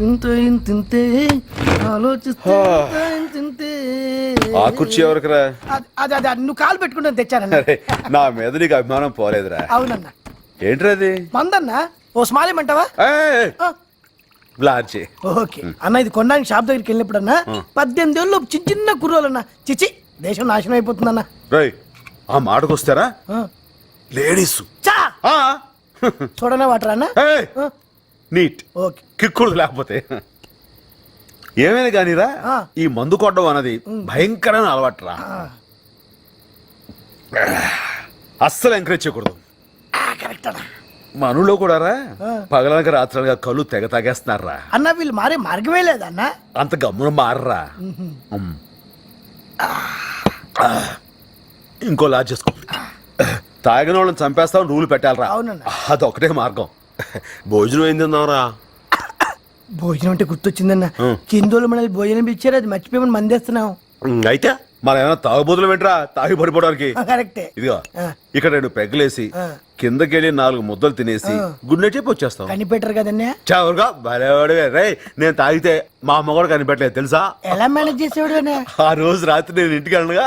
ఇంతే ఆలోచిస్తే ఇంతే. ఆ కుర్చీ ఎవరికిరా? అది నువ్వు కాలు పెట్టుకుంటాను తెచ్చానన్న. నా మీద నీకు అభిమానం పోలేదురా. అవునన్నా. ఏంట్రా అది? మందన్నా. ఓ స్మాలేమంటావా? బ్లార్చి. ఓకే అన్న, ఇది కొనడానికి షాప్ దగ్గరికి వెళ్ళినప్పుడు అన్న 18 ఏళ్ళు చిన్న చిన్న కుర్రోలన్నా. చిచి, దేశం నాశనం అయిపోతుందన్న. రేయ్, ఆ మాటకొస్తారా లేడీస్ చూడనా వాటర్ అన్న. నీట్ ఓకే, కిక్కుడు లేకపోతే ఏమైనా కానీరా, ఈ మందు కొట్టడం అన్నది భయంకరమైన అలవాటురా. అస్సలు ఎంకరేజ్ చేయకూడదు. కరెక్ట్ అన్న. మనలో కూడా రా పగలనక రాత్రనగా కళ్ళు తెగ తాగేస్తున్నారా అన్న. వీళ్ళు మారే మార్గమే లేదన్న. అంత గమ్మున మారరా. ఇంకో లాజ్ చేసుకో. తాగిన వాళ్ళని చంపేస్తావు, రూలు పెట్టాలరా. అదొకటే మార్గం. భోజనం ఏం తిన్నావురా? భోజనం అంటే గుర్తొచ్చిందన్న. కిందోళ్ళు మనల్ని భోజనం ఇచ్చారు, అది మర్చిపోయి మందేస్తున్నాం. అయితే మనం ఏమైనా తాగుబోతులు వెంటరా తాగి పడిపోవడానికి? కరెక్టే. ఇదిగో ఇక్కడ 2 పెగ్గలేసి కిందకెళ్ళి 4 ముద్దలు తినేసి గుండె చెప్పి వచ్చేస్తాం. కనిపెట్టరు కదన్నా. చవరుగా భలేవాడివే. రే, నేను తాగితే మా అమ్మ కూడా కనిపెట్టలేదు తెలుసా? ఎలా మేనేజ్ చేసేవాడు? ఆ రోజు రాత్రి నేను ఇంటికి వెళ్ళనుగా